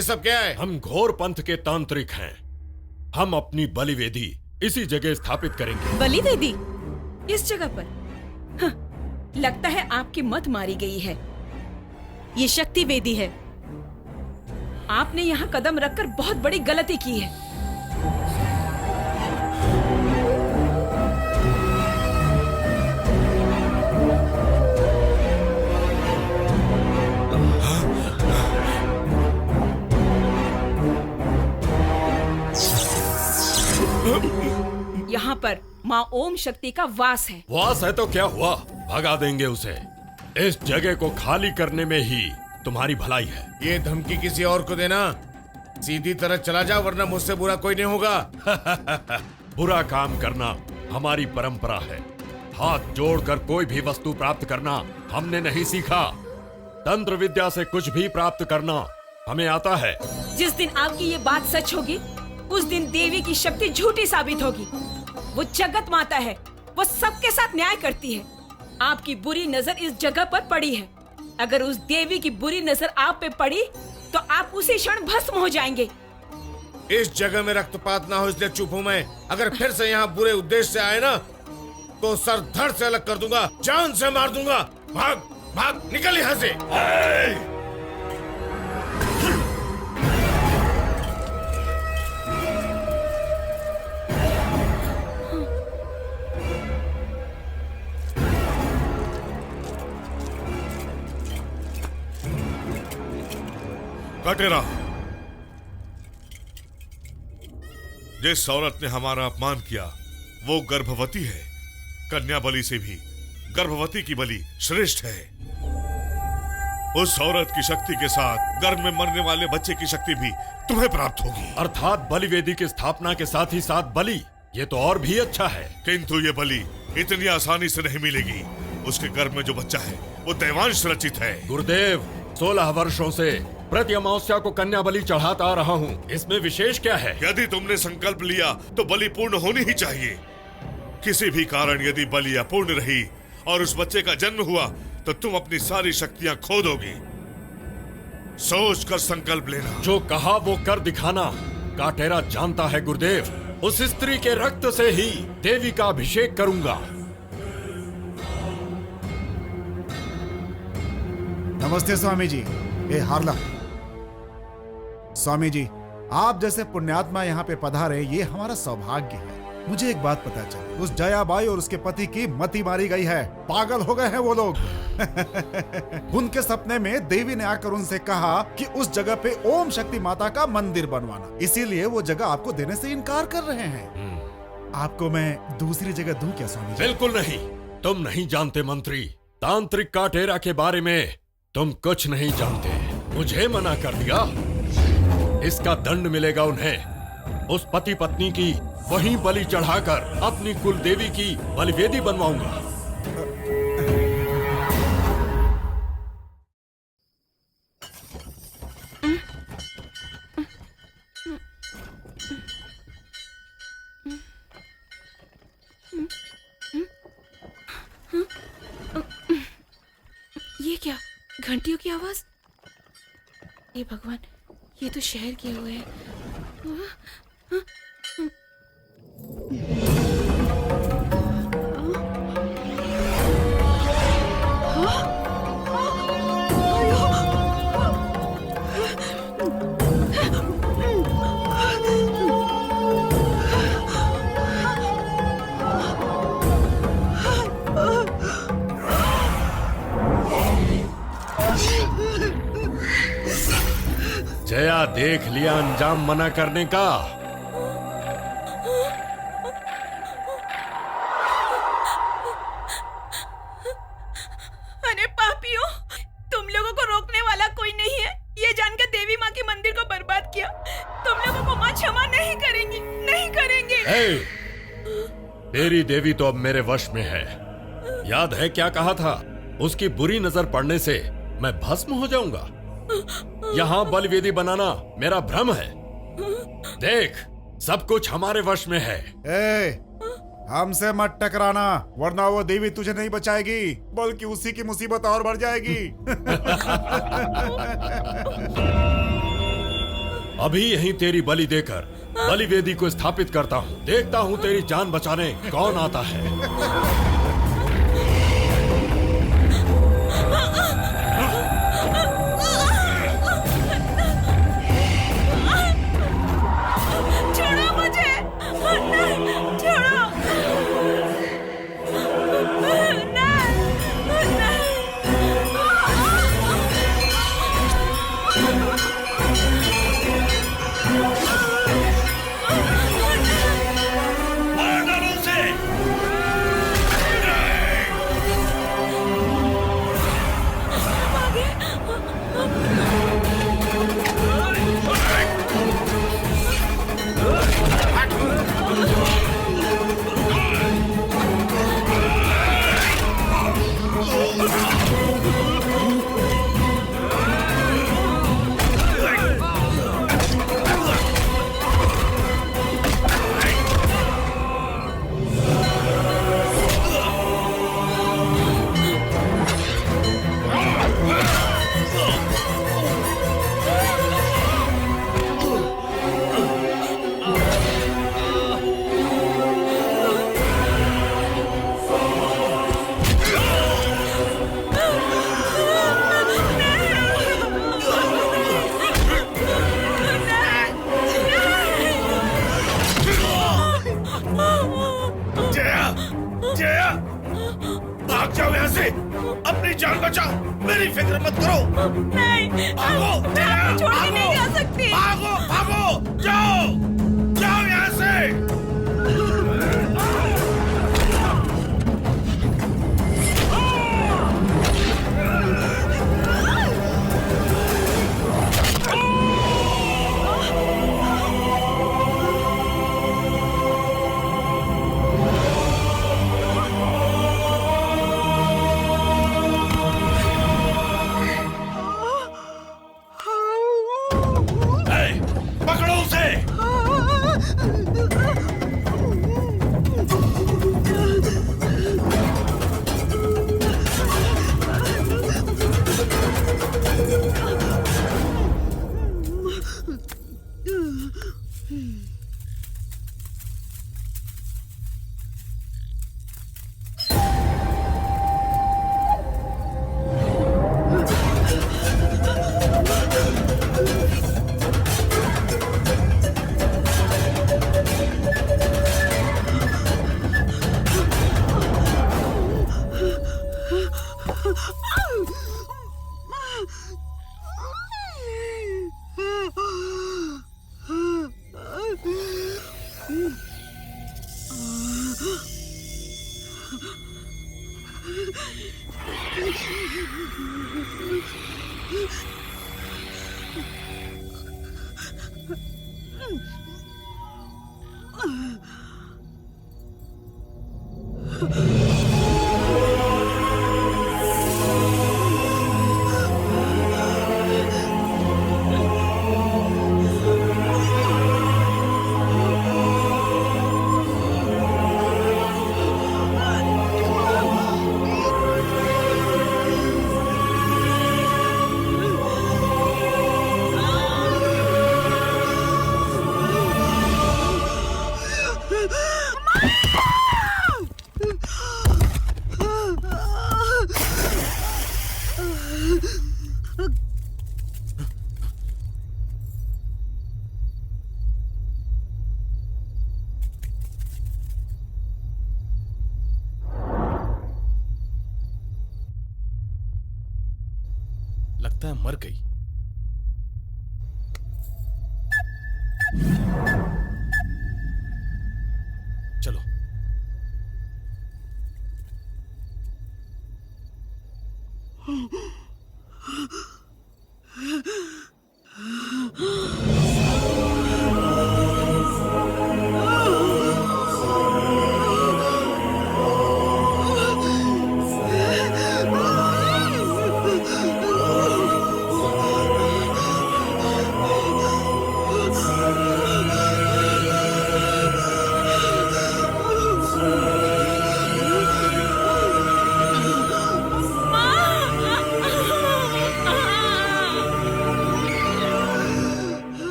ये सब क्या है? हम घोर पंथ के तांत्रिक हैं। हम अपनी बलि वेदी इसी जगह स्थापित करेंगे। बलि वेदी इस जगह पर? हाँ, लगता है आपकी मत मारी गई है। ये शक्ति वेदी है। आपने यहाँ कदम रखकर बहुत बड़ी गलती की है। यहाँ पर माँ ओम शक्ति का वास है। वास है तो क्या हुआ, भगा देंगे उसे। इस जगह को खाली करने में ही तुम्हारी भलाई है। ये धमकी किसी और को देना। सीधी तरह चला जा, वरना मुझसे बुरा कोई नहीं होगा। बुरा काम करना हमारी परंपरा है। हाथ जोड़कर कोई भी वस्तु प्राप्त करना हमने नहीं सीखा। तंत्र विद्या से कुछ भी प्राप्त करना हमें आता है। जिस दिन आपकी ये बात सच होगी, उस दिन देवी की शक्ति झूठी साबित होगी। वो जगत माता है, वो सबके साथ न्याय करती है। आपकी बुरी नजर इस जगह पर पड़ी है। अगर उस देवी की बुरी नजर आप पे पड़ी तो आप उसी क्षण भस्म हो जाएंगे। इस जगह में रक्तपात ना हो इसलिए चुप हूँ मैं। अगर फिर से यहाँ बुरे उद्देश्य से आए ना तो सर धड़ से अलग कर दूंगा, जान से मार दूंगा। भाग भाग, निकल यहाँ से। कटेरा, जिस औरत ने हमारा अपमान किया वो गर्भवती है। कन्या बलि से भी गर्भवती की बलि श्रेष्ठ है। उस औरत की शक्ति के साथ गर्भ में मरने वाले बच्चे की शक्ति भी तुम्हें प्राप्त होगी। अर्थात बलि वेदी की स्थापना के साथ ही साथ बलि, ये तो और भी अच्छा है। किंतु ये बलि इतनी आसानी से नहीं मिलेगी। उसके गर्भ में जो बच्चा है वो दैवांश रचित है। गुरुदेव, 16 वर्षों से प्रति अमावस्या को कन्या बलि चढ़ाता आ रहा हूँ। इसमें विशेष क्या है? यदि तुमने संकल्प लिया तो बलि पूर्ण होनी ही चाहिए। किसी भी कारण यदि बलि अपूर्ण रही और उस बच्चे का जन्म हुआ तो तुम अपनी सारी शक्तियां खो दोगे। सोच कर संकल्प लेना। जो कहा वो कर दिखाना काटेरा जानता है गुरुदेव। उस स्त्री के रक्त से ही देवी का अभिषेक करूंगा। नमस्ते स्वामी जी। हारला स्वामी जी, आप जैसे पुण्यात्मा यहाँ पे पधारे ये हमारा सौभाग्य है। मुझे एक बात पता चली, उस जयाबाई और उसके पति की मति मारी गई है। पागल हो गए हैं वो लोग। उनके सपने में देवी ने आकर उनसे कहा कि उस जगह पे ओम शक्ति माता का मंदिर बनवाना, इसीलिए वो जगह आपको देने से इनकार कर रहे हैं। आपको मैं दूसरी जगह दूं क्या स्वामी जी? बिल्कुल नहीं। तुम नहीं जानते मंत्री, तांत्रिक काटेरा के बारे में तुम कुछ नहीं जानते। मुझे मना कर दिया, इसका दंड मिलेगा उन्हें। उस पति पत्नी की वहीं बलि चढ़ाकर अपनी कुल देवी की बलि वेदी बनवाऊंगा। ये क्या, घंटियों की आवाज? ये भगवान, ये तो शहर किए हुए हैं। जया, देख लिया अंजाम मना करने का। अरे पापियों, तुम लोगों को रोकने वाला कोई नहीं है। ये जानकर देवी माँ के मंदिर को बर्बाद किया। तुम लोगों को माँ क्षमा नहीं करेंगी, नहीं करेंगे। तेरी देवी तो अब मेरे वश में है। याद है क्या कहा था? उसकी बुरी नजर पड़ने से मैं भस्म हो जाऊंगा। यहाँ बलि वेदी बनाना मेरा भ्रम है। देख, सब कुछ हमारे वश में है। हमसे मत टकराना, वरना वो देवी तुझे नहीं बचाएगी, बल्कि उसी की मुसीबत और बढ़ जाएगी। अभी यहीं तेरी बलि देकर बलि वेदी को स्थापित करता हूँ। देखता हूँ तेरी जान बचाने कौन आता है। छोड़ो मुझे, नहीं, छोड़ो, भाग जाओ यहाँ से, अपनी जान बचाओ, मेरी फिक्र मत करो। नहीं, भागो, मैं आपको छोड़ के नहीं जा सकती। भागो, भागो, जाओ, जाओ यहाँ से। पकड़ो उसे। लगता है मर गई। चलो।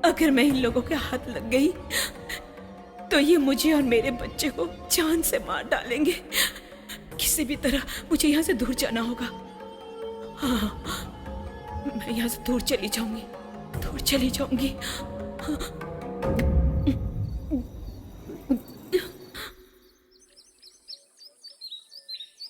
अगर मैं इन लोगों के हाथ लग गई तो ये मुझे और मेरे बच्चे को जान से मार डालेंगे। किसी भी तरह मुझे यहाँ से दूर जाना होगा। हाँ, मैं यहाँ से दूर चली जाऊंगी, दूर चली जाऊंगी। हाँ।